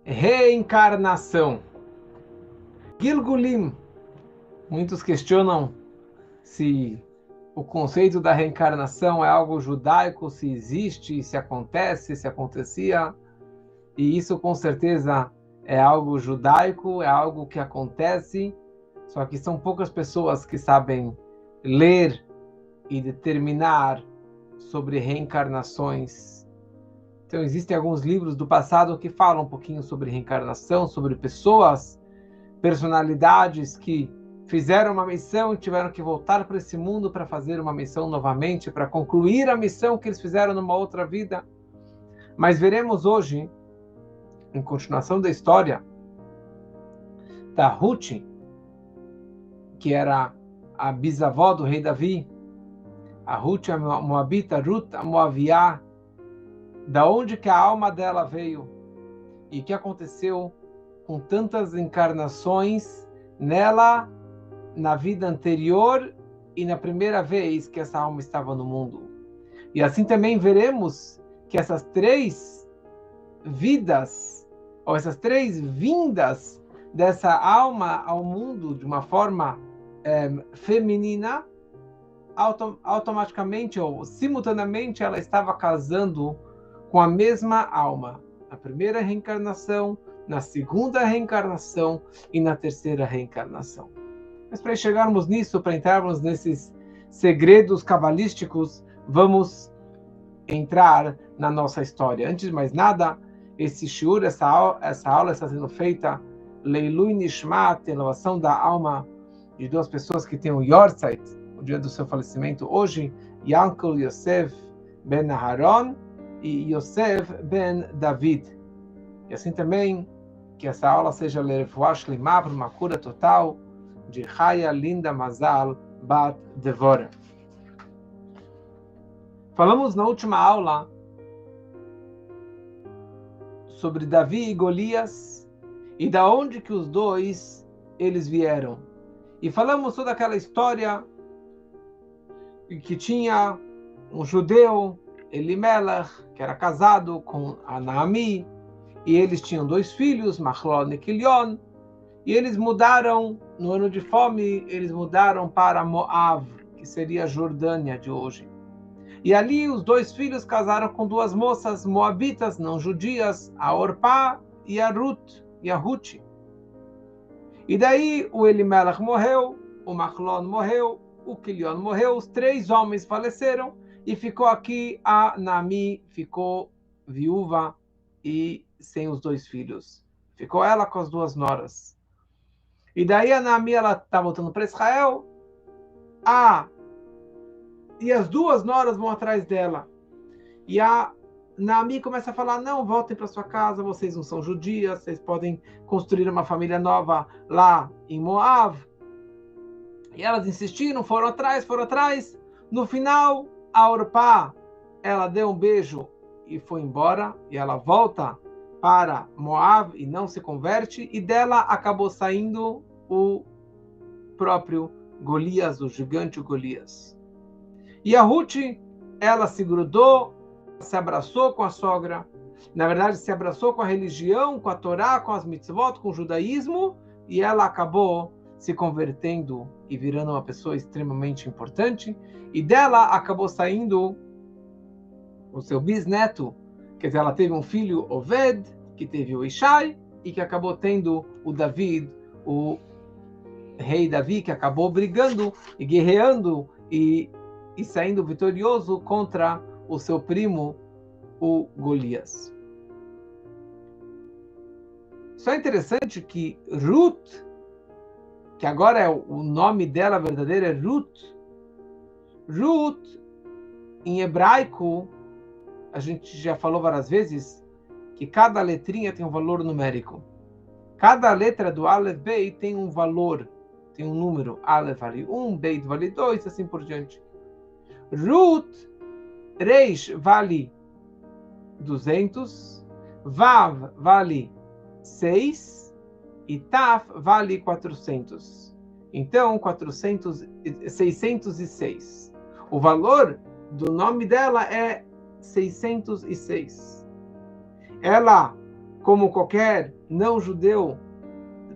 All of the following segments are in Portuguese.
Reencarnação. Gilgulim. Muitos questionam se o conceito da reencarnação é algo judaico, se existe, se acontece, se acontecia. E isso com certeza é algo judaico, é algo que acontece, só que são poucas pessoas que sabem ler e determinar sobre reencarnações. Então existem alguns livros do passado que falam um pouquinho sobre reencarnação, sobre pessoas, personalidades que fizeram uma missão e tiveram que voltar para esse mundo para fazer uma missão novamente, para concluir a missão que eles fizeram numa outra vida. Mas veremos hoje, em continuação da história, da Ruth, que era a bisavó do rei Davi, a Ruth, a Moabita, Ruth, a Moaviá, da onde que a alma dela veio e o que aconteceu com tantas encarnações nela, na vida anterior e na primeira vez que essa alma estava no mundo. E assim também veremos que essas três vidas, ou essas três vindas dessa alma ao mundo de uma forma feminina, automaticamente ou simultaneamente ela estava casando com a mesma alma. Na primeira reencarnação, na segunda reencarnação e na terceira reencarnação. Mas para chegarmos nisso, para entrarmos nesses segredos cabalísticos, vamos entrar na nossa história. Antes de mais nada, esse shiur, essa aula está sendo feita Leilui Nishmat, elevação da alma de duas pessoas que têm o Yortzeit, o dia do seu falecimento hoje, Yankel Yosef ben Aharon e Yosef ben David. E assim também, que essa aula seja Lerefuah Shlimah, para uma cura total, de Chaya Linda Mazal Bat Devora. Falamos na última aula sobre Davi e Golias e da onde que os dois eles vieram. E falamos toda aquela história que tinha um judeu, Elimelech, que era casado com a Naami, e eles tinham dois filhos, Machlon e Quilion, e eles mudaram, no ano de fome, eles mudaram para Moav, que seria a Jordânia de hoje. E ali os dois filhos casaram com duas moças moabitas, não judias, a Orpá e a Ruth. E daí o Elimelech morreu, o Machlon morreu, o Quilion morreu, os três homens faleceram, e ficou aqui a Naami, ficou viúva e sem os dois filhos. Ficou ela com as duas noras. E daí a Naami, ela está voltando para Israel, e as duas noras vão atrás dela. E a Naami começa a falar, não, voltem para sua casa, vocês não são judias, vocês podem construir uma família nova lá em Moab. E elas insistiram, foram atrás. No final, a Orpá, ela deu um beijo e foi embora, e ela volta para Moab e não se converte, e dela acabou saindo o próprio Golias, o gigante Golias. E a Ruth, ela se grudou, se abraçou com a sogra, na verdade se abraçou com a religião, com a Torá, com as mitzvot, com o judaísmo, e ela acabou se convertendo e virando uma pessoa extremamente importante, e dela acabou saindo o seu bisneto, quer dizer, ela teve um filho, Oved, que teve o Ishai, e que acabou tendo o David, o rei Davi, que acabou brigando e guerreando e saindo vitorioso contra o seu primo, o Golias. Só é interessante que Ruth, que agora é o nome dela verdadeiro é Ruth. Ruth, em hebraico, a gente já falou várias vezes que cada letrinha tem um valor numérico. Cada letra do Aleph Beit tem um valor, tem um número. Aleph vale 1, Beit vale 2, assim por diante. Ruth, Reish vale 200, Vav vale 6 e Taf vale 400. Então, 606. O valor do nome dela é 606. Ela como qualquer não-judeu,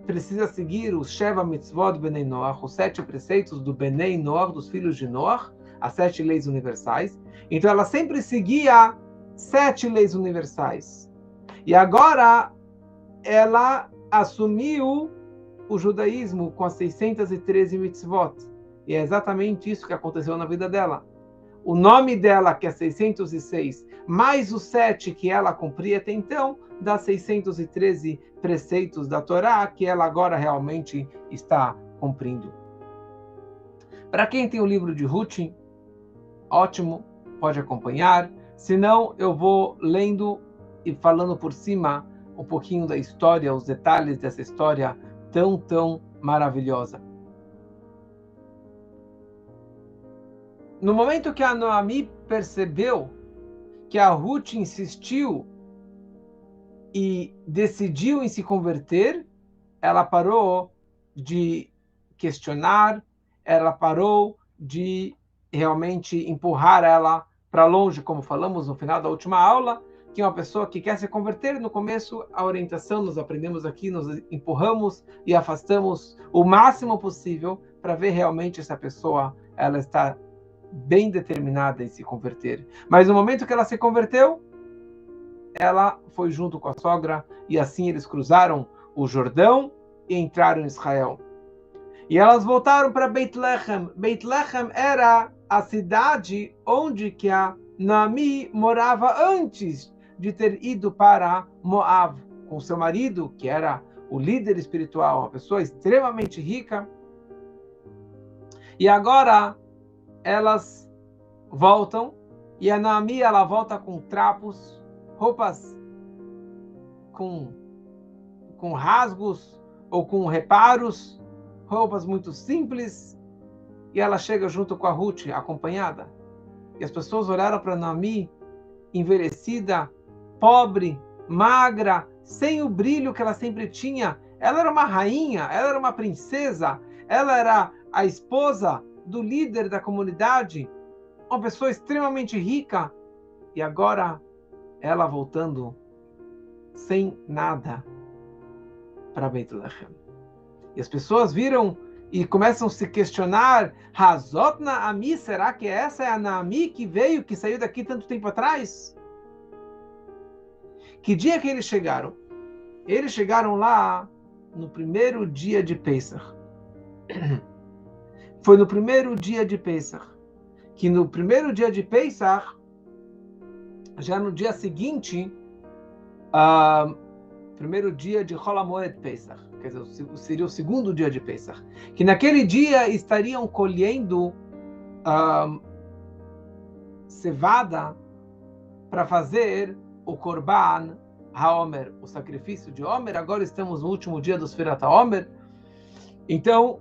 precisa seguir os Sheva Mitzvot Benei Noach, os 7 preceitos do Benei Noach, dos filhos de Noach, as 7 leis universais. Então ela sempre seguia 7 leis universais. E agora ela assumiu o judaísmo com as 613 mitzvot. E é exatamente isso que aconteceu na vida dela. O nome dela, que é 606, mais os 7 que ela cumpria até então, dá 613 preceitos da Torá, que ela agora realmente está cumprindo. Para quem tem o livro de Ruth, ótimo, pode acompanhar. Se não, eu vou lendo e falando por cima um pouquinho da história, os detalhes dessa história tão maravilhosa. No momento que a Noemi percebeu que a Ruth insistiu e decidiu em se converter, ela parou de questionar, ela parou de realmente empurrar ela para longe, como falamos no final da última aula, que uma pessoa que quer se converter, no começo, a orientação, nós aprendemos aqui, nos empurramos e afastamos o máximo possível para ver realmente se a pessoa ela está bem determinada em se converter. Mas no momento que ela se converteu, ela foi junto com a sogra e assim eles cruzaram o Jordão e entraram em Israel. E elas voltaram para Beit Lehem. Beit Lehem era a cidade onde que a Noemi morava antes de ter ido para Moab com seu marido, que era o líder espiritual, uma pessoa extremamente rica. E agora elas voltam e a Noemi ela volta com trapos, roupas com rasgos ou com reparos, roupas muito simples, e ela chega junto com a Ruth, acompanhada. E as pessoas olharam para Noemi, envelhecida, pobre, magra, sem o brilho que ela sempre tinha. Ela era uma rainha, ela era uma princesa, ela era a esposa do líder da comunidade, uma pessoa extremamente rica, e agora ela voltando sem nada para Beit Lehem. E as pessoas viram e começam a se questionar: Hazot Naami, será que essa é a Naami que veio, que saiu daqui tanto tempo atrás? Que dia que eles chegaram? Eles chegaram lá no primeiro dia de Pesach. Foi no primeiro dia de Pesach. Que no primeiro dia de Pesach, já no dia seguinte, primeiro dia de Chol HaMoed Pesach, quer dizer, seria o segundo dia de Pesach, que naquele dia estariam colhendo cevada para fazer o Korban HaOmer, o sacrifício de Omer. Agora estamos no último dia do Sfirat HaOmer, então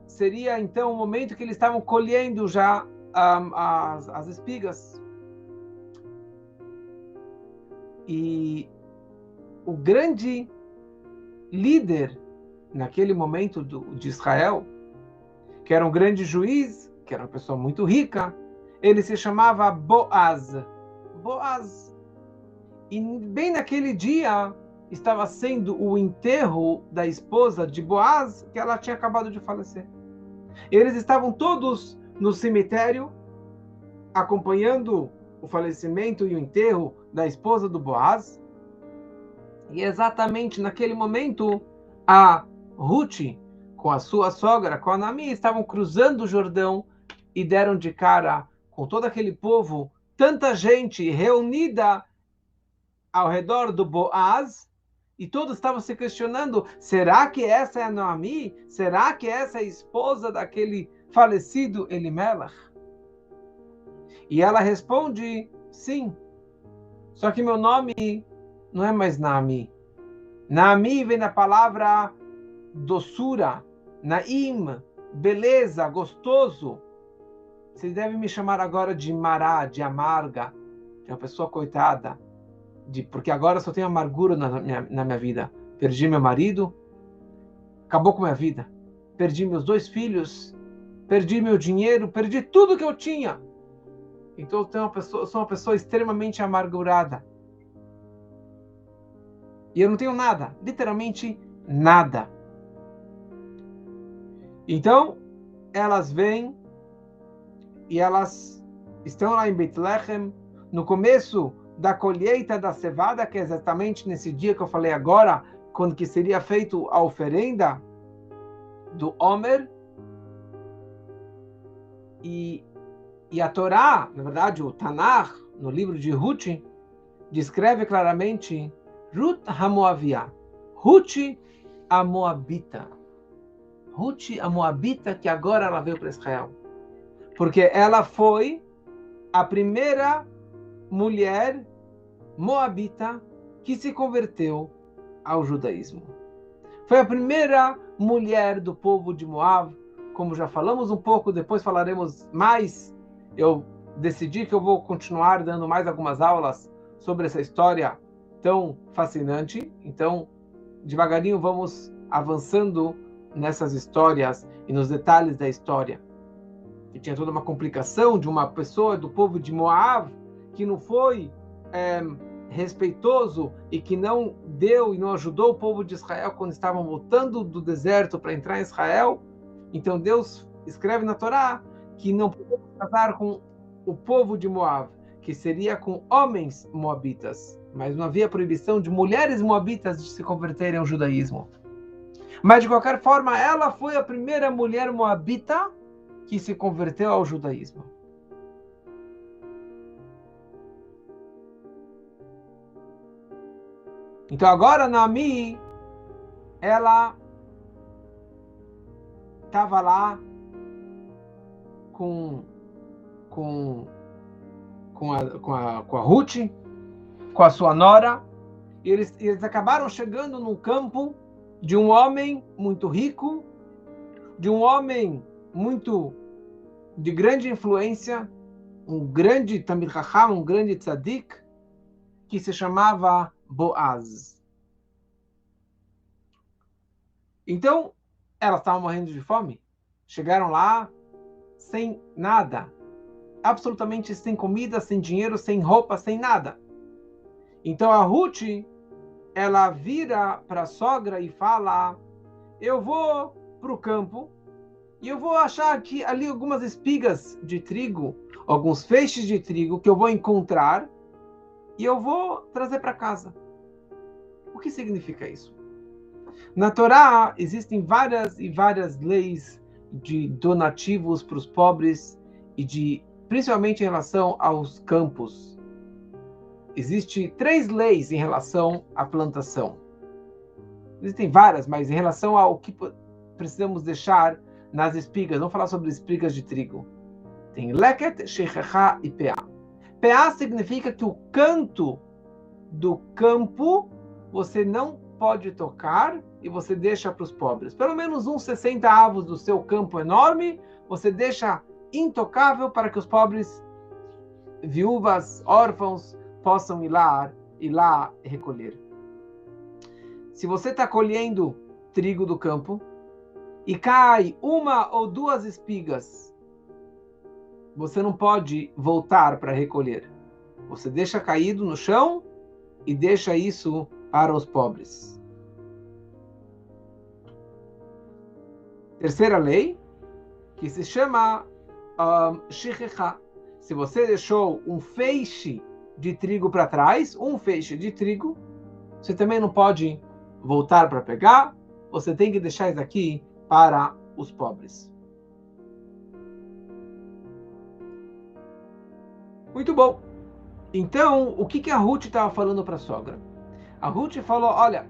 seria então o momento que eles estavam colhendo já as espigas. E o grande líder naquele momento de Israel, que era um grande juiz, que era uma pessoa muito rica, ele se chamava Boaz. Boaz. E bem naquele dia estava sendo o enterro da esposa de Boaz, que ela tinha acabado de falecer. Eles estavam todos no cemitério, acompanhando o falecimento e o enterro da esposa do Boaz. E exatamente naquele momento, a Ruth, com a sua sogra, com a Noemi, estavam cruzando o Jordão e deram de cara com todo aquele povo, tanta gente reunida ao redor do Boaz, e todos estavam se questionando: será que essa é a Noemi? Será que essa é a esposa daquele falecido Elimelech? E ela responde: sim. Só que meu nome não é mais Naami. Naami vem da palavra doçura, Naim, beleza, gostoso. Vocês devem me chamar agora de Mará, de amarga, de uma pessoa coitada, porque agora só tenho amargura na minha vida. Perdi meu marido, acabou com minha vida. Perdi meus 2 filhos, perdi meu dinheiro, perdi tudo que eu tinha. Então eu sou uma pessoa extremamente amargurada. E eu não tenho nada, literalmente nada. Então, elas vêm e elas estão lá em Bethlehem, no começo da colheita da cevada, que é exatamente nesse dia que eu falei agora, quando que seria feito a oferenda do Homer. E a Torá, na verdade, o Tanakh, no livro de Ruth, descreve claramente Ruth HaMoaviá, Ruth a Moabita. Ruth a Moabita, que agora ela veio para Israel. Porque ela foi a primeira mulher moabita que se converteu ao judaísmo. Foi a primeira mulher do povo de Moab, como já falamos um pouco, depois falaremos mais. Eu decidi que eu vou continuar dando mais algumas aulas sobre essa história tão fascinante. Então, devagarinho vamos avançando nessas histórias e nos detalhes da história. E tinha toda uma complicação de uma pessoa do povo de Moab que não foi respeitoso e que não deu e não ajudou o povo de Israel quando estavam voltando do deserto para entrar em Israel. Então Deus escreve na Torá que não podemos casar com o povo de Moab, que seria com homens moabitas, mas não havia proibição de mulheres moabitas de se converterem ao judaísmo. Mas de qualquer forma, ela foi a primeira mulher moabita que se converteu ao judaísmo. Então agora Naomi, ela estava lá com a Ruth, com a sua nora, e eles acabaram chegando num campo de um homem muito rico, de um homem muito de grande influência, um grande Tamid Chacham, um grande tzadik, que se chamava Boaz. Então, elas estavam morrendo de fome, chegaram lá sem nada, absolutamente sem comida, sem dinheiro, sem roupa, sem nada. Então a Ruth, ela vira para a sogra e fala: eu vou para o campo e eu vou achar aqui ali algumas espigas de trigo, alguns feixes de trigo que eu vou encontrar e eu vou trazer para casa. O que significa isso? Na Torá existem várias e várias leis de donativos para os pobres e principalmente em relação aos campos. Existem 3 leis em relação à plantação. Existem várias, mas em relação ao que precisamos deixar nas espigas, vamos falar sobre espigas de trigo. Tem leket, shechecha e peá. Peá significa que o canto do campo você não pode tocar e você deixa para os pobres. Pelo menos uns 60 avos do seu campo enorme, você deixa intocável para que os pobres, viúvas, órfãos, possam ir lá recolher. Se você está colhendo trigo do campo e cai 1 ou 2 espigas, você não pode voltar para recolher. Você deixa caído no chão e deixa isso para os pobres. Terceira lei, que se chama Shechecha. Se você deixou um feixe de trigo para trás, um feixe de trigo, você também não pode voltar para pegar, você tem que deixar isso aqui para os pobres. Muito bom. Então, o que a Ruth estava falando para a sogra? A Ruth falou: olha,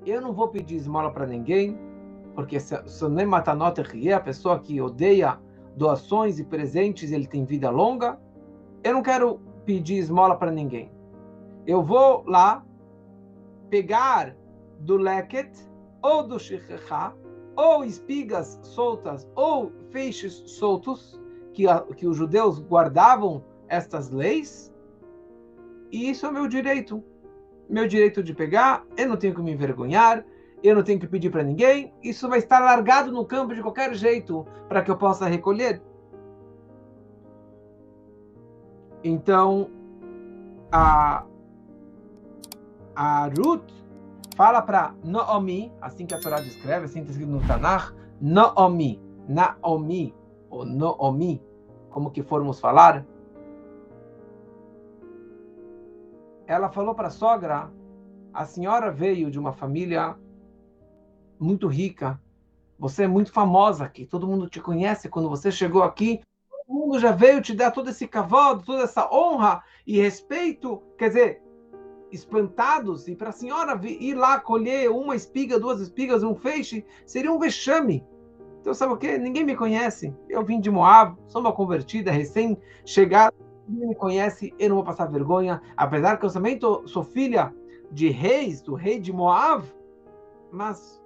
eu não vou pedir esmola para ninguém, porque Sonei Matanot Echie, a pessoa que odeia doações e presentes, ele tem vida longa. Eu não quero pedir esmola para ninguém. Eu vou lá pegar do leket, ou do shechecha, ou espigas soltas, ou feixes soltos, que os judeus guardavam estas leis, e isso é meu direito de pegar, eu não tenho que me envergonhar, eu não tenho que pedir para ninguém, isso vai estar largado no campo de qualquer jeito para que eu possa recolher. Então, a Ruth, fala para Naomi, assim que a Torá descreve, assim que está escrito no Tanakh, Naomi, ou Naomi, como que formos falar. Ela falou para a sogra, a senhora veio de uma família muito rica, você é muito famosa aqui, todo mundo te conhece, quando você chegou aqui, todo mundo já veio te dar todo esse kavod, toda essa honra e respeito, quer dizer, espantados, e para a senhora ir lá colher uma espiga, duas espigas, um feixe, seria um vexame. Então, sabe o quê? Ninguém me conhece. Eu vim de Moab, sou uma convertida, recém-chegada, ninguém me conhece, eu não vou passar vergonha, apesar que eu também sou filha de reis, do rei de Moab, mas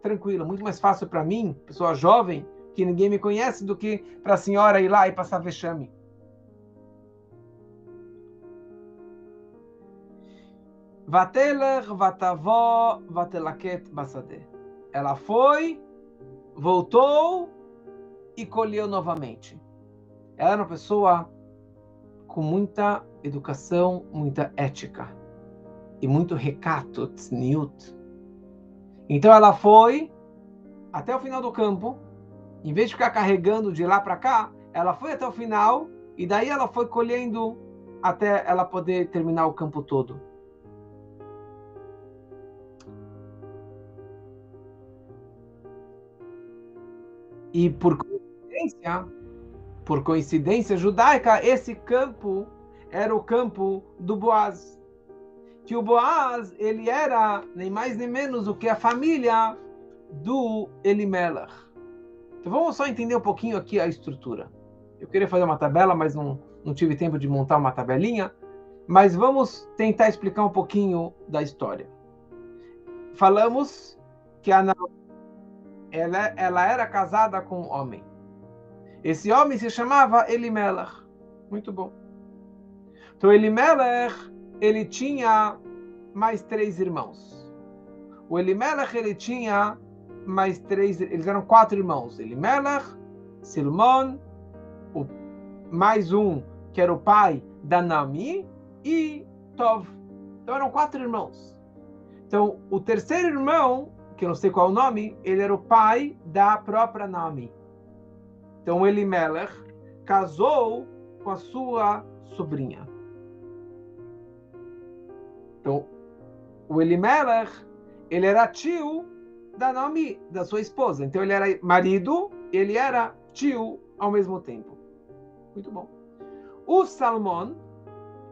tranquilo, muito mais fácil para mim, pessoa jovem, que ninguém me conhece, do que para a senhora ir lá e passar vexame. Vatelech, vatavó, vatelaket basade. Ela foi, voltou e colheu novamente. Ela era uma pessoa com muita educação, muita ética e muito recato, tzniut. Então ela foi até o final do campo, em vez de ficar carregando de lá para cá, ela foi até o final e daí ela foi colhendo até ela poder terminar o campo todo. E por coincidência judaica, esse campo era o campo do Boaz. Que o Boaz, ele era nem mais nem menos do que a família do Elimelech. Então vamos só entender um pouquinho aqui a estrutura. Eu queria fazer uma tabela, mas não tive tempo de montar uma tabelinha. Mas vamos tentar explicar um pouquinho da história. Falamos que ela era casada com um homem. Esse homem se chamava Elimelech. Muito bom. Então Elimelech, ele tinha mais 3 irmãos. O Elimelech, ele tinha mais 3, eles eram 4 irmãos. Elimelech, Silmon, mais um que era o pai da Naomi e Tov. Então eram 4 irmãos. Então o terceiro irmão, que eu não sei qual é o nome, ele era o pai da própria Naomi. Então Elimelech casou com a sua sobrinha. Então o Elimelech, ele era tio da Naomi, da sua esposa. Então ele era marido, ele era tio ao mesmo tempo. Muito bom. O Salmon,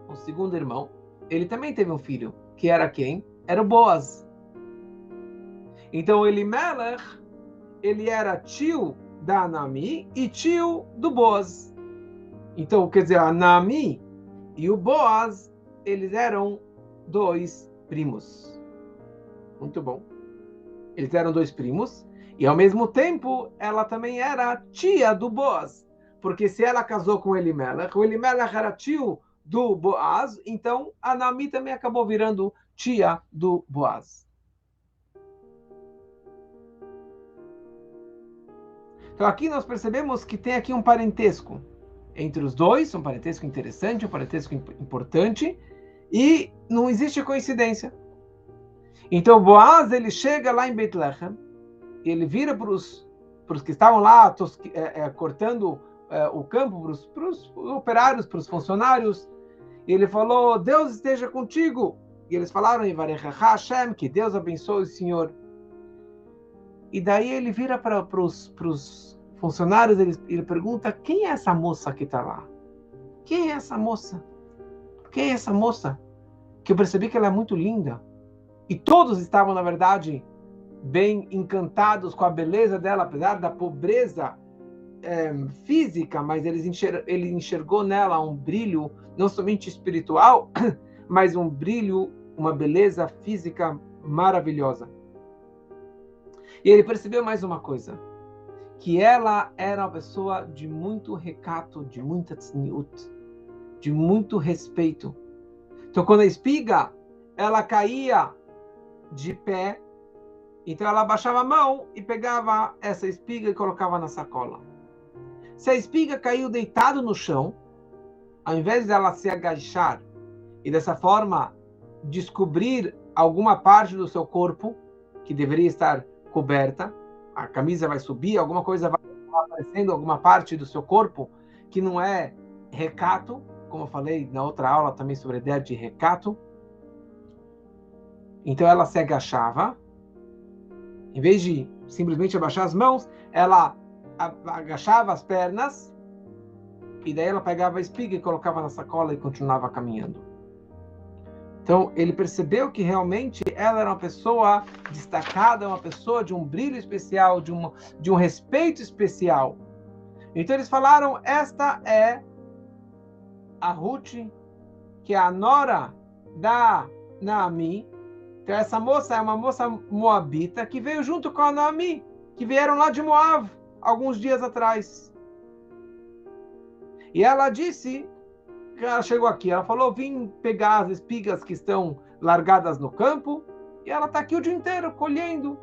o segundo irmão, ele também teve um filho, que era quem? Era o Boaz. Então Elimelech, ele era tio da Naomi e tio do Boaz. Então, quer dizer, a Naomi e o Boaz, eles eram 2 primos. Muito bom. Eles eram 2 primos e, ao mesmo tempo, ela também era tia do Boaz. Porque se ela casou com Elimelech, o Elimelech era tio do Boaz, então a Naomi também acabou virando tia do Boaz. Então aqui nós percebemos que tem aqui um parentesco entre os dois, um parentesco interessante, um parentesco importante, e não existe coincidência. Então Boaz, ele chega lá em Beit-Lehem, ele vira para os que estavam lá cortando o campo, para os operários, para os funcionários, e ele falou, Deus esteja contigo. E eles falaram, Hashem, que Deus abençoe o Senhor. E daí ele vira para os funcionários, ele pergunta, quem é essa moça que está lá? Quem é essa moça? Quem é essa moça? Que eu percebi que ela é muito linda. E todos estavam, na verdade, bem encantados com a beleza dela, apesar da pobreza física, mas ele enxergou nela um brilho, não somente espiritual, mas um brilho, uma beleza física maravilhosa. E ele percebeu mais uma coisa, que ela era uma pessoa de muito recato, de muita tzniut, de muito respeito. Então, quando a espiga, ela caía de pé, então ela abaixava a mão e pegava essa espiga e colocava na sacola. Se a espiga caiu deitado no chão, ao invés dela se agachar e dessa forma descobrir alguma parte do seu corpo que deveria estar coberta, a camisa vai subir, alguma coisa vai aparecendo, alguma parte do seu corpo que não é recato, como eu falei na outra aula também sobre a ideia de recato. Então ela se agachava, em vez de simplesmente abaixar as mãos, ela agachava as pernas, e daí ela pegava a espiga e colocava na sacola e continuava caminhando. Então ele percebeu que realmente ela era uma pessoa destacada, uma pessoa de um brilho especial, de um respeito especial. Então eles falaram, esta é a Ruth, que é a nora da Naami. Então essa moça é uma moça moabita que veio junto com a Naami, que vieram lá de Moab alguns dias atrás. E ela disse, ela chegou aqui, ela falou, vim pegar as espigas que estão largadas no campo, e ela está aqui o dia inteiro colhendo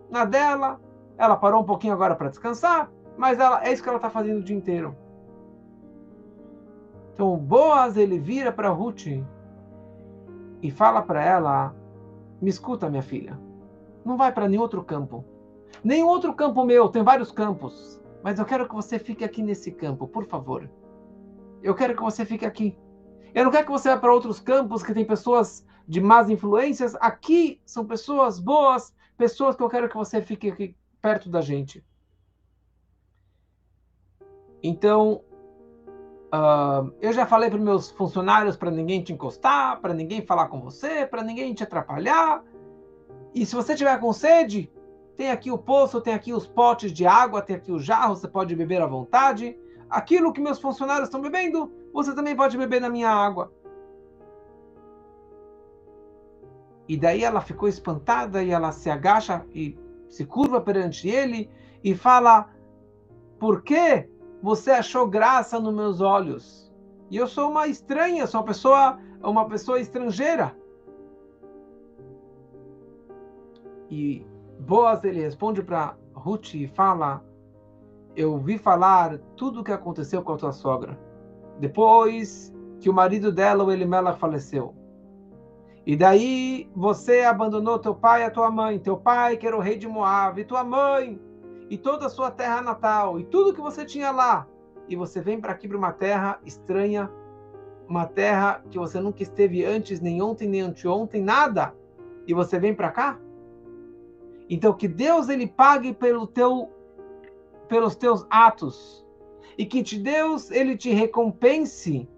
na dela. Ela parou um pouquinho agora para descansar, mas é isso que ela está fazendo o dia inteiro. Então Boaz, ele vira para Ruth e fala para ela, me escuta, minha filha, não vai para nenhum outro campo. Nenhum outro campo meu, tem vários campos, mas eu quero que você fique aqui nesse campo, por favor. Eu quero que você fique aqui. Eu não quero que você vá para outros campos que tem pessoas de más influências. Aqui são pessoas boas, pessoas que eu quero que você fique aqui perto da gente. Então, eu já falei para os meus funcionários para ninguém te encostar, para ninguém falar com você, para ninguém te atrapalhar. E se você tiver com sede, tem aqui o poço, tem aqui os potes de água, tem aqui o jarro, você pode beber à vontade. Aquilo que meus funcionários estão bebendo, você também pode beber na minha água. E daí ela ficou espantada e ela se agacha e se curva perante ele e fala, por que você achou graça nos meus olhos? E eu sou uma estranha, sou uma pessoa estrangeira. E Boaz, ele responde para Ruth e fala, eu ouvi falar tudo o que aconteceu com a tua sogra, depois que o marido dela, o Elimelech, faleceu. E daí você abandonou teu pai e a tua mãe, teu pai que era o rei de Moab, e tua mãe, e toda a sua terra natal, e tudo que você tinha lá. E você vem para aqui, para uma terra estranha, uma terra que você nunca esteve antes, nem ontem, nem anteontem, nada. E você vem para cá? Então que Deus ele pague pelos teus atos. E que Deus ele te recompense,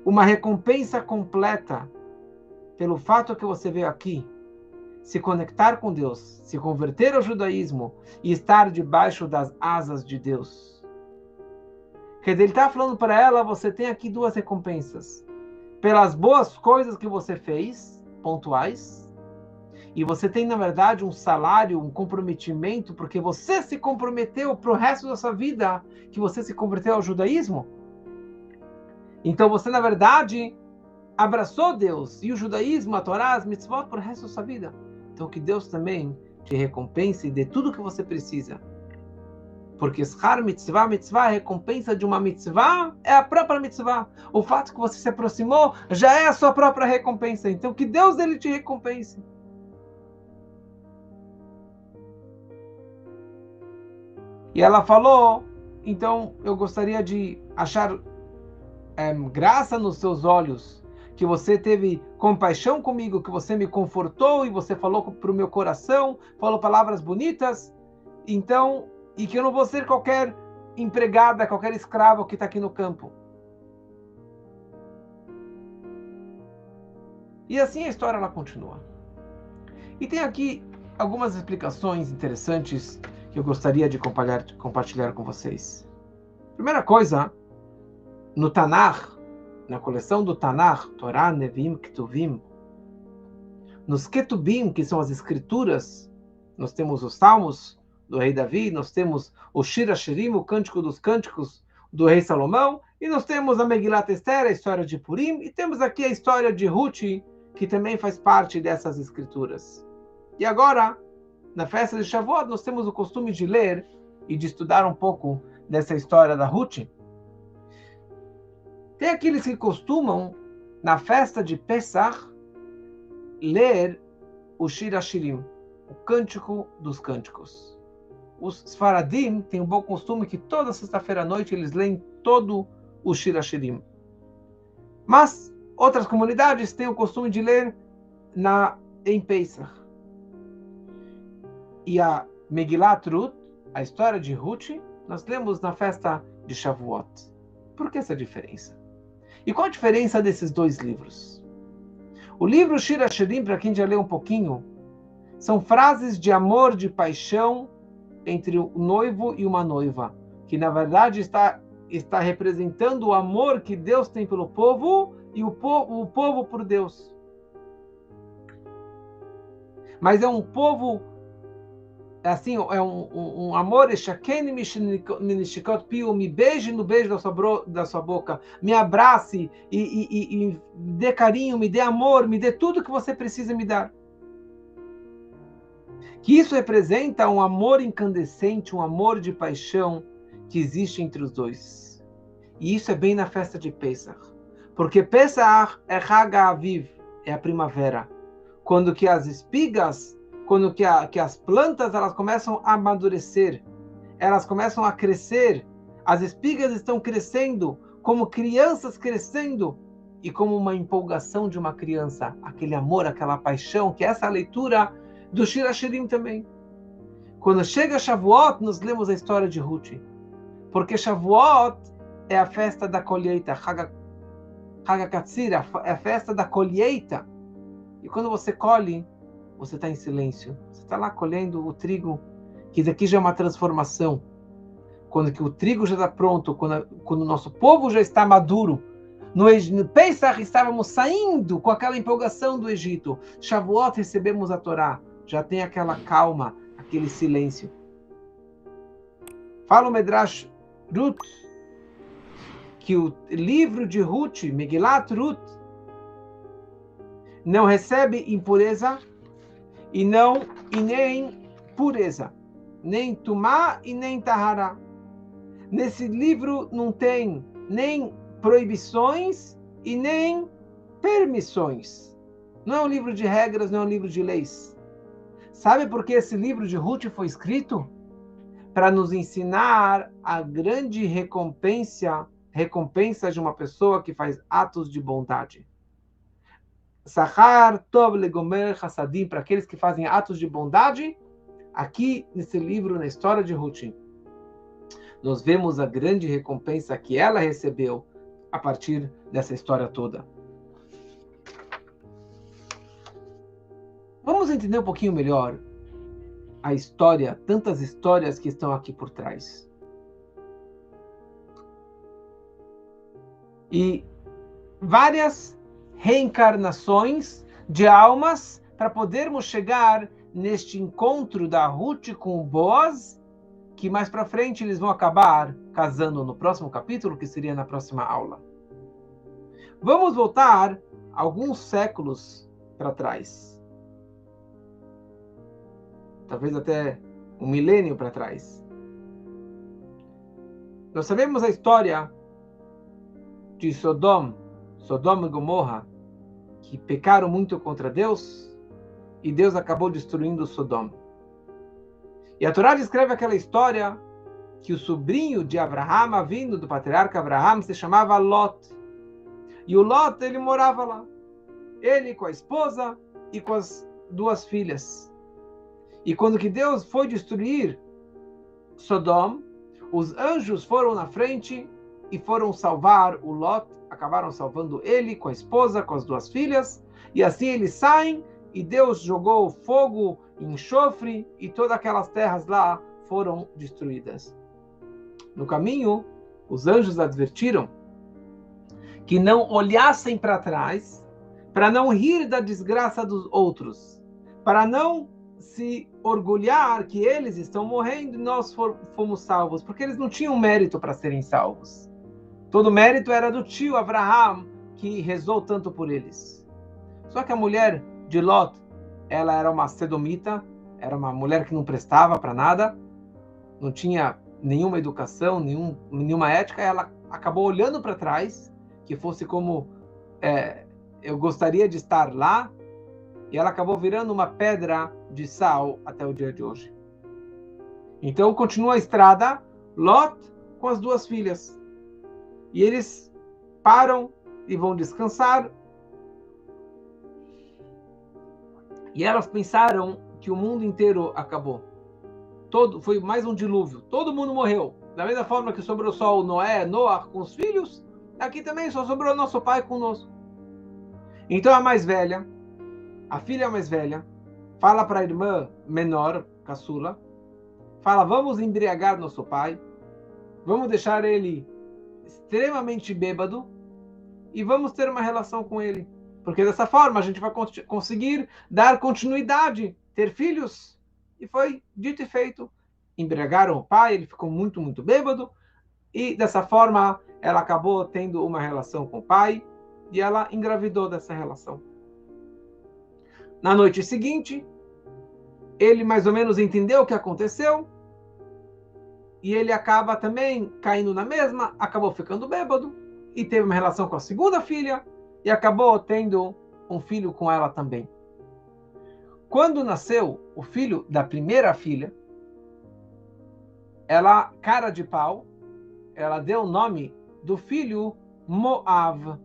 uma recompensa completa, pelo fato que você veio aqui, se conectar com Deus, se converter ao judaísmo e estar debaixo das asas de Deus. Quer dizer, ele está falando para ela, você tem aqui duas recompensas. Pelas boas coisas que você fez, pontuais, e você tem, na verdade, um salário, um comprometimento, porque você se comprometeu para o resto da sua vida, que você se converteu ao judaísmo. Então você, na verdade, abraçou Deus e o judaísmo, a Torá, as mitzvot, para o resto da sua vida. Então que Deus também te recompense e dê tudo o que você precisa. Porque schar mitzvah, a recompensa de uma mitzvah é a própria mitzvah. O fato que você se aproximou já é a sua própria recompensa. Então que Deus ele te recompense. E ela falou, então eu gostaria de achar graça nos seus olhos, que você teve compaixão comigo, que você me confortou e você falou para o meu coração, falou palavras bonitas, então, e que eu não vou ser qualquer empregada, qualquer escravo que está aqui no campo. E assim a história ela continua. E tem aqui algumas explicações interessantes que eu gostaria de compartilhar com vocês. Primeira coisa, no Tanakh, na coleção do Tanakh, Torá, Nevim, Ketuvim, nos Ketubim, que são as escrituras, nós temos os Salmos do rei Davi, nós temos o Shir HaShirim, o Cântico dos Cânticos do rei Salomão, e nós temos a Megilat Esther, a história de Purim, e temos aqui a história de Ruth, que também faz parte dessas escrituras. E agora, na festa de Shavuot, nós temos o costume de ler e de estudar um pouco dessa história da Ruth. Tem aqueles que costumam, na festa de Pesach, ler o Shir HaShirim, o Cântico dos Cânticos. Os Sfaradim têm um bom costume que toda sexta-feira à noite eles leem todo o Shir HaShirim. Mas outras comunidades têm o costume de ler em Pesach. E a Megillat Ruth, a história de Ruth, nós lemos na festa de Shavuot. Por que essa diferença? E qual a diferença desses dois livros? O livro Shir HaShirim, para quem já leu um pouquinho, são frases de amor, de paixão entre o noivo e uma noiva, que na verdade está representando o amor que Deus tem pelo povo e o povo por Deus. Mas é um povo, assim, é um amor, me beije no beijo da sua boca, me abrace e dê carinho, me dê amor, me dê tudo que você precisa me dar. Que isso representa um amor incandescente, um amor de paixão que existe entre os dois. E isso é bem na festa de Pesach. Porque Pesach é Hag HaAviv, é a primavera. Quando que as espigas, quando que as plantas elas começam a amadurecer, elas começam a crescer, as espigas estão crescendo, como crianças crescendo, e como uma empolgação de uma criança, aquele amor, aquela paixão, que é essa leitura do Shir HaShirim também. Quando chega Shavuot, nós lemos a história de Ruth. Porque Shavuot é a festa da colheita, Hag HaKatzir, é a festa da colheita. E quando você colhe, você está em silêncio. Você está lá colhendo o trigo, que daqui já é uma transformação. Quando que o trigo já está pronto, quando o nosso povo já está maduro. No Pesach estávamos saindo com aquela empolgação do Egito. Shavuot recebemos a Torá. Já tem aquela calma, aquele silêncio. Fala o Medrash Ruth, que o livro de Ruth, Megillat Ruth, não recebe impureza e nem pureza, nem tumá e nem tahara. Nesse livro não tem nem proibições e nem permissões. Não é um livro de regras, não é um livro de leis. Sabe por que esse livro de Ruth foi escrito? Para nos ensinar a grande recompensa de uma pessoa que faz atos de bondade. Sachar tov legomer chassadim, para aqueles que fazem atos de bondade, aqui nesse livro, na história de Ruth, nós vemos a grande recompensa que ela recebeu a partir dessa história toda. Vamos entender um pouquinho melhor a história, tantas histórias que estão aqui por trás. E várias reencarnações de almas para podermos chegar neste encontro da Ruth com o Boaz, que mais para frente eles vão acabar casando no próximo capítulo, que seria na próxima aula. Vamos voltar alguns séculos para trás. Talvez até um milênio para trás. Nós sabemos a história de Sodom e Gomorra, que pecaram muito contra Deus, e Deus acabou destruindo Sodom. E a Torá descreve aquela história que o sobrinho de Abraham, vindo do patriarca Abraham, se chamava Lot. E o Lot, ele morava lá. Ele com a esposa e com as duas filhas. E quando que Deus foi destruir Sodom, os anjos foram na frente e foram salvar o Lot, acabaram salvando ele com a esposa, com as duas filhas, e assim eles saem, e Deus jogou fogo, enxofre, e todas aquelas terras lá foram destruídas. No caminho, os anjos advertiram que não olhassem para trás, para não rir da desgraça dos outros, para não se orgulhar que eles estão morrendo e nós fomos salvos, porque eles não tinham mérito para serem salvos. Todo mérito era do tio Abraham, que rezou tanto por eles. Só que a mulher de Lot, ela era uma sedomita, era uma mulher que não prestava para nada, não tinha nenhuma educação, nenhuma ética, ela acabou olhando para trás, que fosse como, eu gostaria de estar lá, e ela acabou virando uma pedra de sal até o dia de hoje. Então continua a estrada, Lot com as duas filhas. E eles param e vão descansar. E elas pensaram que o mundo inteiro acabou. Foi mais um dilúvio. Todo mundo morreu. Da mesma forma que sobrou só o Noah com os filhos, aqui também só sobrou nosso pai conosco. Então a filha mais velha, fala para a irmã menor, caçula, fala, vamos embriagar nosso pai, vamos deixar ele extremamente bêbado e vamos ter uma relação com ele. Porque dessa forma a gente vai conseguir dar continuidade, ter filhos. E foi dito e feito. Embriagaram o pai, ele ficou muito, muito bêbado. E dessa forma ela acabou tendo uma relação com o pai e ela engravidou dessa relação. Na noite seguinte, ele mais ou menos entendeu o que aconteceu e ele acaba também caindo na mesma, acabou ficando bêbado e teve uma relação com a segunda filha e acabou tendo um filho com ela também. Quando nasceu o filho da primeira filha, ela, cara de pau, ela deu o nome do filho Moav.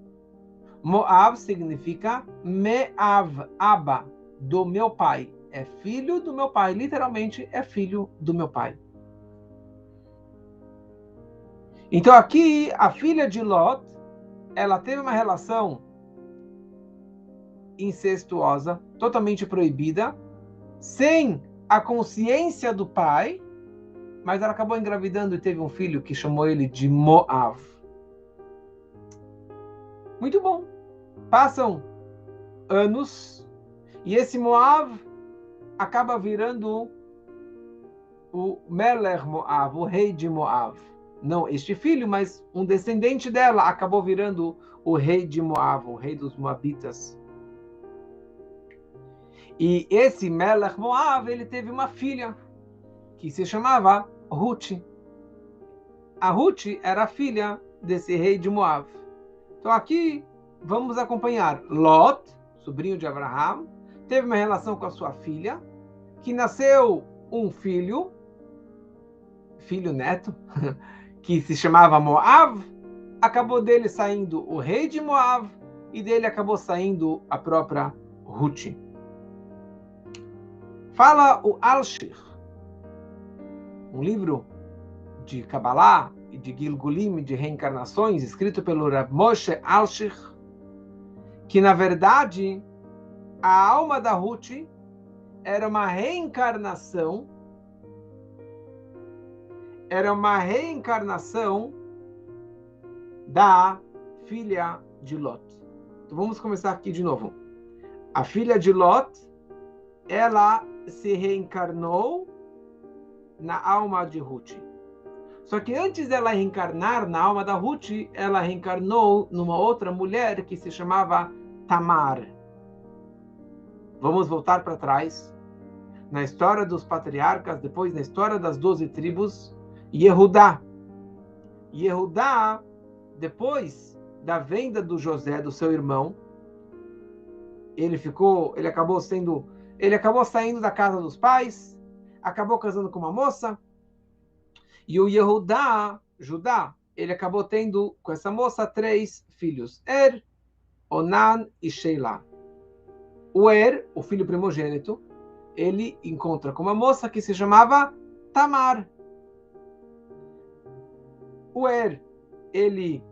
Moav significa Meav, Abba, do meu pai. É filho do meu pai, literalmente é filho do meu pai. Então aqui, a filha de Lot, ela teve uma relação incestuosa, totalmente proibida, sem a consciência do pai, mas ela acabou engravidando e teve um filho que chamou ele de Moav. Muito bom. Passam anos e esse Moav acaba virando o Melech Moav, o rei de Moav. Não este filho, mas um descendente dela acabou virando o rei de Moav, o rei dos Moabitas. E esse Melech Moav, ele teve uma filha que se chamava Ruth. A Ruth era a filha desse rei de Moav. Então aqui vamos acompanhar Lot, sobrinho de Abraham, teve uma relação com a sua filha, que nasceu um filho neto, que se chamava Moav, acabou dele saindo o rei de Moav, e dele acabou saindo a própria Ruth. Fala o Alshir, um livro de Kabbalah e de Gilgulim, de reencarnações, escrito pelo Rav Moshe Alshir, que na verdade a alma da Ruth era uma reencarnação da filha de Lot. Então vamos começar aqui de novo. A filha de Lot, ela se reencarnou na alma de Ruth. Só que antes dela reencarnar na alma da Ruth, ela reencarnou numa outra mulher que se chamava Tamar. Vamos voltar para trás. Na história dos patriarcas, depois na história das 12 tribos, Yehudá, depois da venda do José, do seu irmão, ele acabou saindo da casa dos pais, acabou casando com uma moça, e o Judá, ele acabou tendo com essa moça 3 filhos, Onan e Sheila. O o filho primogênito, ele encontra com uma moça que se chamava Tamar. O ele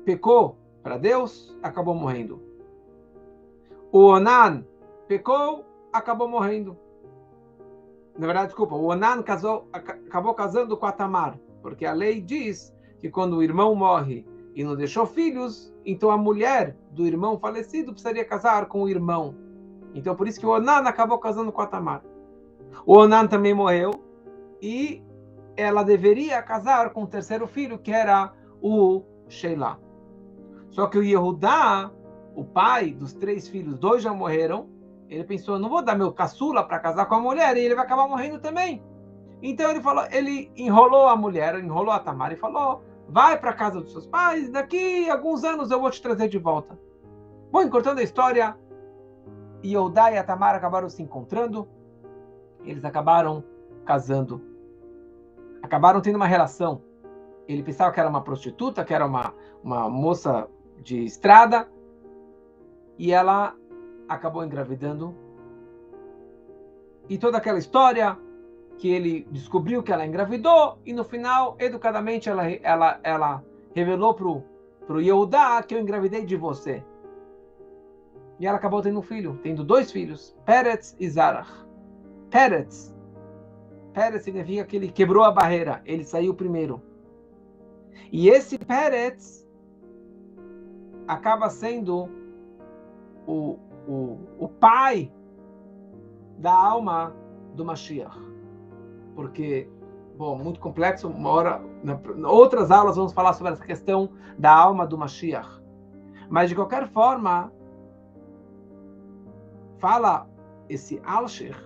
pecou para Deus, acabou morrendo. O Onan pecou, acabou morrendo. Na verdade, desculpa, o Onan acabou casando com a Tamar, porque a lei diz que quando o irmão morre e não deixou filhos, então a mulher do irmão falecido precisaria casar com o irmão. Então por isso que o Onan acabou casando com a Tamar. O Onan também morreu e ela deveria casar com o terceiro filho, que era o Sheila. Só que o Yehudá, o pai dos 3 filhos, 2 já morreram, ele pensou, não vou dar meu caçula para casar com a mulher, e ele vai acabar morrendo também. Então ele enrolou a mulher, enrolou a Tamar e falou, vai para a casa dos seus pais, daqui a alguns anos eu vou te trazer de volta. Bom, encurtando a história, Yehudá e Tamar acabaram se encontrando, eles acabaram casando, acabaram tendo uma relação. Ele pensava que era uma prostituta, que era uma moça de estrada, e ela acabou engravidando. E toda aquela história que ele descobriu que ela engravidou, e no final, educadamente, ela revelou para o Yehudá que eu engravidei de você. E ela acabou tendo um filho, tendo 2 filhos, Peretz e Zarach. Peretz significa que ele quebrou a barreira, ele saiu primeiro. E esse Peretz acaba sendo o pai da alma do Mashiach. Porque, bom, muito complexo, uma hora, em outras aulas vamos falar sobre essa questão da alma do Mashiach. Mas, de qualquer forma, fala esse Alshir,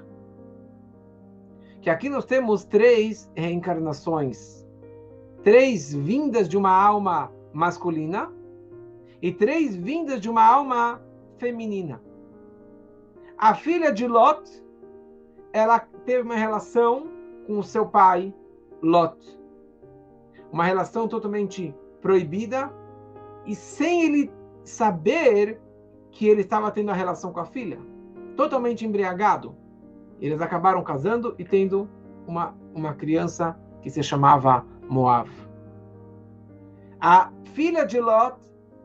que aqui nós temos 3 reencarnações, 3 vindas de uma alma masculina e 3 vindas de uma alma feminina. A filha de Lot, ela teve uma relação com o seu pai, Lot. Uma relação totalmente proibida e sem ele saber que ele estava tendo a relação com a filha. Totalmente embriagado. Eles acabaram casando e tendo uma criança que se chamava Moav. A filha de Lot,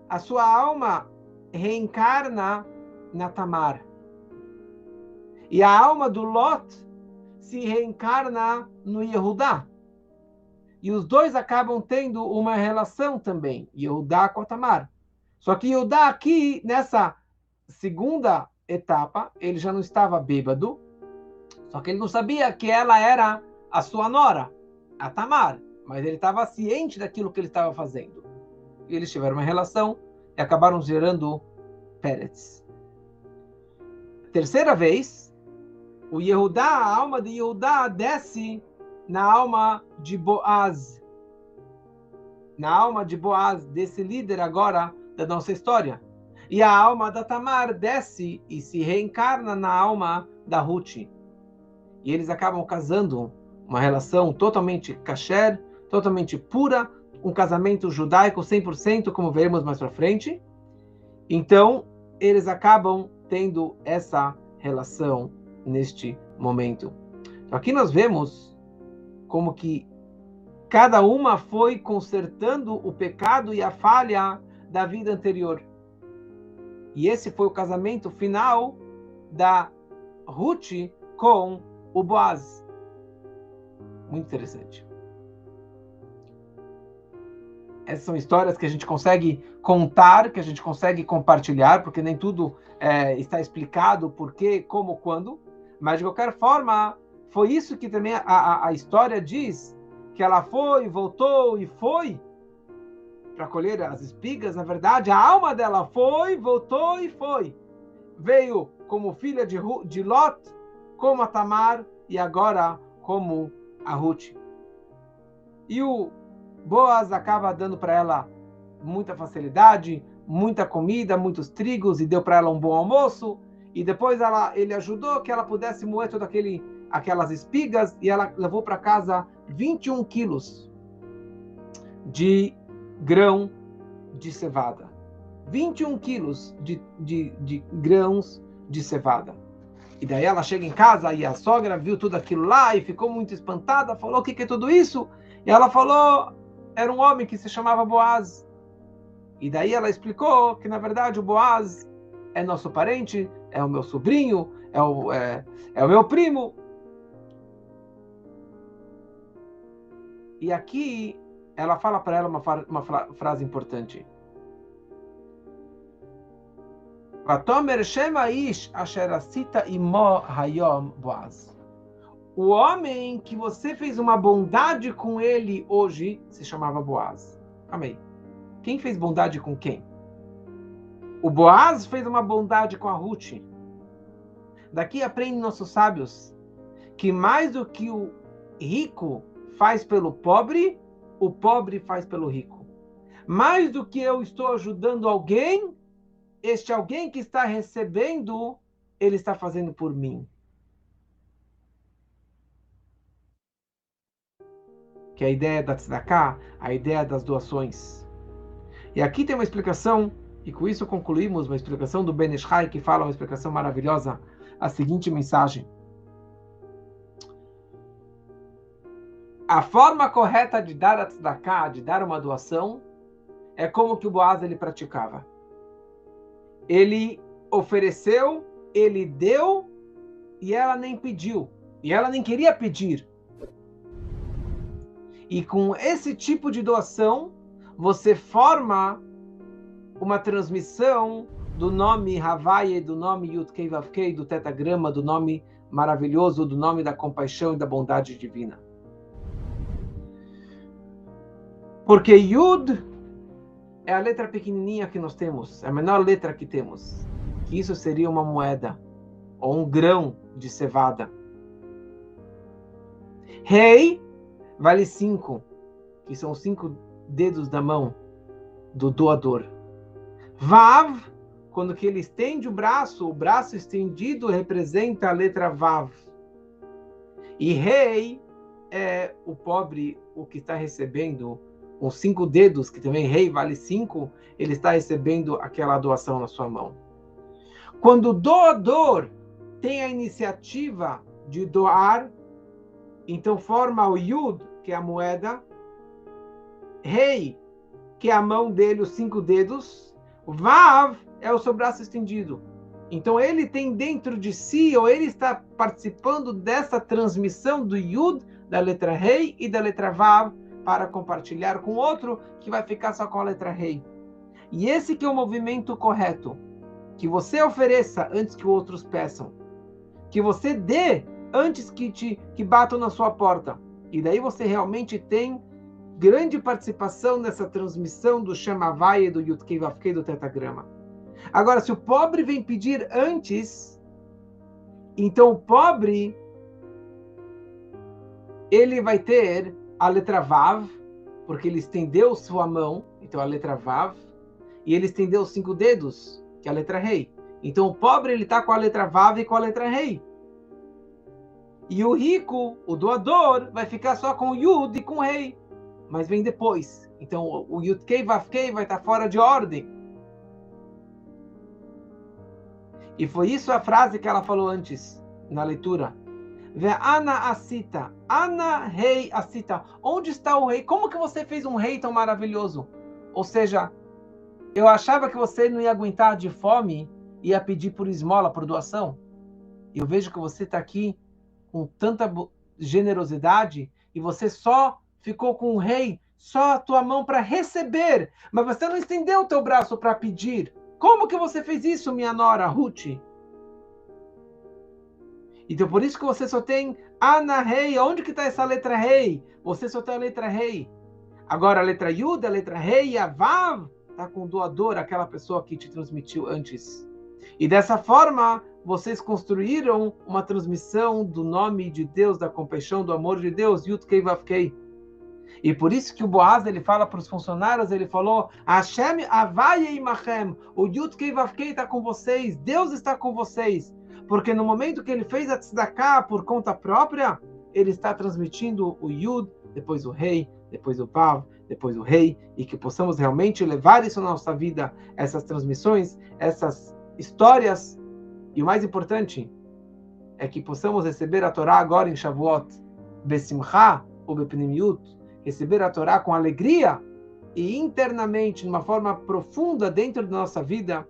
a sua alma reencarna na Tamar. E a alma do Lot se reencarna no Yehudá. E os dois acabam tendo uma relação também, Yehudá com a Tamar. Só que Yehudá aqui, nessa segunda etapa, ele já não estava bêbado, só que ele não sabia que ela era a sua nora, a Tamar, mas ele estava ciente daquilo que ele estava fazendo. E eles tiveram uma relação e acabaram gerando Peretz. Terceira vez, o Yehudá, a alma de Yehudá desce na alma de Boaz. Na alma de Boaz, desse líder agora da nossa história. E a alma da Tamar desce e se reencarna na alma da Ruth. E eles acabam casando uma relação totalmente kasher, totalmente pura, um casamento judaico 100%, como veremos mais para frente. Então, eles acabam tendo essa relação neste momento. Então, aqui nós vemos como que cada uma foi consertando o pecado e a falha da vida anterior. E esse foi o casamento final da Ruth com o Boaz. Muito interessante. Essas são histórias que a gente consegue contar, que a gente consegue compartilhar, porque nem tudo está explicado por quê, como, quando. Mas, de qualquer forma, foi isso que também a história diz, que ela foi, voltou e foi para colher as espigas. Na verdade, a alma dela foi, voltou e foi. Veio como filha de Lot, como a Tamar, e agora como a Ruth. E o Boaz acaba dando para ela muita facilidade, muita comida, muitos trigos, e deu para ela um bom almoço. E depois ele ajudou que ela pudesse moer todas aquelas espigas, e ela levou para casa 21 quilos de grão de cevada. 21 quilos de grãos de cevada. E daí ela chega em casa e a sogra viu tudo aquilo lá e ficou muito espantada, falou: o que é tudo isso? E ela falou: era um homem que se chamava Boaz. E daí ela explicou que, na verdade, o Boaz é nosso parente, é o meu sobrinho, é o meu primo. E aqui ela fala para ela uma frase importante. Vatomer Shema Ish Asher Asita Imo Hayom Boaz. O homem que você fez uma bondade com ele hoje se chamava Boaz. Calma aí. Quem fez bondade com quem? O Boaz fez uma bondade com a Ruth. Daqui aprendem nossos sábios que mais do que o rico faz pelo pobre, o pobre faz pelo rico. Mais do que eu estou ajudando alguém, este alguém que está recebendo, ele está fazendo por mim. Que é a ideia da tzedakah, a ideia das doações. E aqui tem uma explicação, e com isso concluímos uma explicação do Ben Ish Chai, que fala uma explicação maravilhosa, a seguinte mensagem. A forma correta de dar a tzedakah, de dar uma doação, é como que o Boaz ele praticava. Ele ofereceu, ele deu, e ela nem pediu. E ela nem queria pedir. E com esse tipo de doação, você forma uma transmissão do nome Havaye, do nome Yud-Kei Vav-Kei, do tetagrama, do nome maravilhoso, do nome da compaixão e da bondade divina. Porque Yud é a letra pequenininha que nós temos, é a menor letra que temos. Que isso seria uma moeda, ou um grão de cevada. Rei vale 5, que são 5 dedos da mão do doador. Vav, quando que ele estende o braço estendido representa a letra Vav. E rei é o pobre, o que está recebendo com 5 dedos, que também rei vale 5, ele está recebendo aquela doação na sua mão. Quando o doador tem a iniciativa de doar, então forma o Yud, que é a moeda, rei, que é a mão dele, os 5 dedos, Vav é o seu braço estendido. Então ele tem dentro de si, ou ele está participando dessa transmissão do Yud, da letra rei e da letra Vav, para compartilhar com outro que vai ficar só com a letra rei. E esse que é o movimento correto. Que você ofereça antes que outros peçam. Que você dê antes que batam na sua porta. E daí você realmente tem grande participação nessa transmissão do Shem Havai, do Yud-Kei Vav-Kei, do tetagrama. Agora, se o pobre vem pedir antes, então o pobre ele vai ter a letra Vav, porque ele estendeu sua mão, então a letra Vav, e ele estendeu os 5 dedos, que é a letra Rei. Então o pobre ele está com a letra Vav e com a letra Rei. E o rico, o doador, vai ficar só com o Yud e com o Rei. Mas vem depois. Então o Yud-Kei Vav-Kei vai estar fora de ordem. E foi isso a frase que ela falou antes, na leitura. Ve'ana asita, ana rei asita. Onde está o rei? Como que você fez um rei tão maravilhoso? Ou seja, eu achava que você não ia aguentar de fome e ia pedir por esmola, por doação. Eu vejo que você está aqui com tanta generosidade e você só ficou com o rei, só a tua mão para receber, mas você não estendeu o teu braço para pedir. Como que você fez isso, minha nora, Ruth? Então, por isso que você só tem Ana Rei. Onde que está essa letra Rei? Você só tem a letra Rei. Agora, a letra Yud, a letra Rei e a Vav está com o doador, aquela pessoa que te transmitiu antes. E dessa forma, vocês construíram uma transmissão do nome de Deus, da compaixão, do amor de Deus, Yud-Kei Vav-Kei. E por isso que o Boaz, ele fala para os funcionários, ele falou, Hashem Havai Imachem, o Yud-Kei Vav-Kei está com vocês, Deus está com vocês. Porque no momento que ele fez a tzedakah por conta própria, ele está transmitindo o Yud, depois o Rei, depois o Vav, depois o Rei, e que possamos realmente levar isso na nossa vida, essas transmissões, essas histórias, e o mais importante é que possamos receber a Torá agora em Shavuot, Besimcha ou Bepnimiut, receber a Torá com alegria e internamente, de uma forma profunda dentro da nossa vida,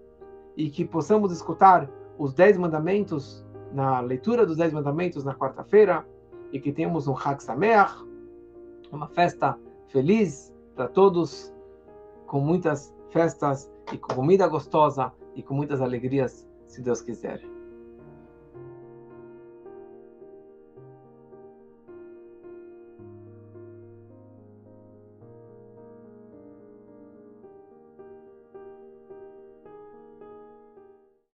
e que possamos escutar os 10 mandamentos, na leitura dos 10 mandamentos na quarta-feira, e que tenhamos um Chag Sameach, uma festa feliz para todos, com muitas festas e com comida gostosa e com muitas alegrias, se Deus quiser.